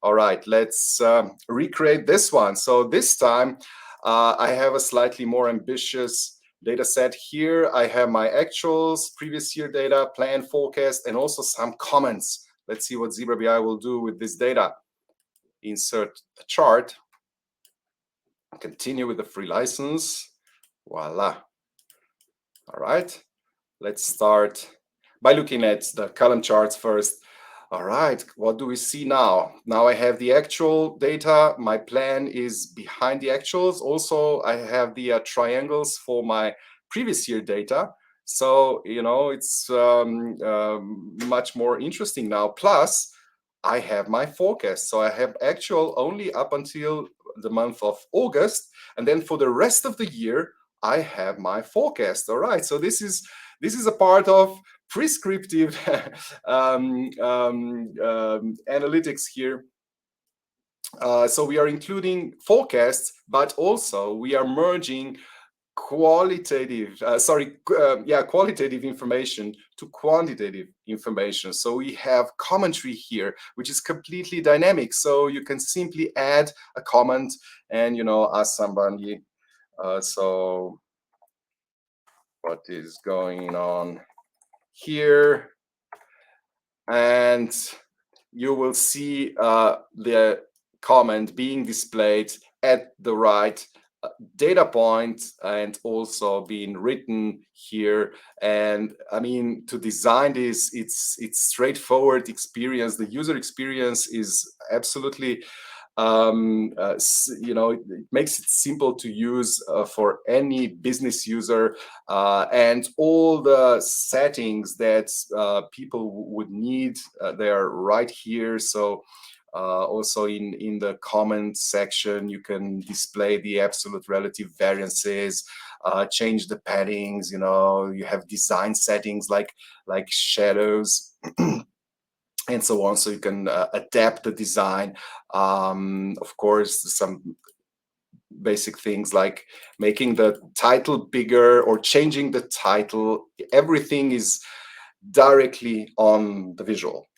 All right, let's recreate this one. So this time I have a slightly more ambitious data set here. I have my actuals, previous year data, plan, forecast, and also some comments. Let's see what Zebra BI will do with this data. Insert a chart. Continue with the free license. Voila. All right, let's start by looking at the column charts first. All right, what do we see now? Now I have the actual data. My plan is behind the actuals. Also, I have the triangles for my previous year data. So, you know, it's much more interesting now. Plus, I have my forecast. So I have actual only up until the month of August. And then for the rest of the year, I have my forecast. All right, so this is a part of prescriptive analytics here. So we are including forecasts, but also we are merging qualitative information to quantitative information. So we have commentary here, which is completely dynamic. So you can simply add a comment and, you know, ask somebody, so what is going on here? And you will see the comment being displayed at the right data point and also being written here. And I mean, to design this, it's straightforward experience. The user experience is absolutely you know, it makes it simple to use for any business user, and all the settings that people would need, they are right here. So also in the comment section, you can display the absolute relative variances, change the paddings. You know, you have design settings like shadows and so on, so you can adapt the design. Of course, some basic things like making the title bigger or changing the title. Everything is directly on the visual.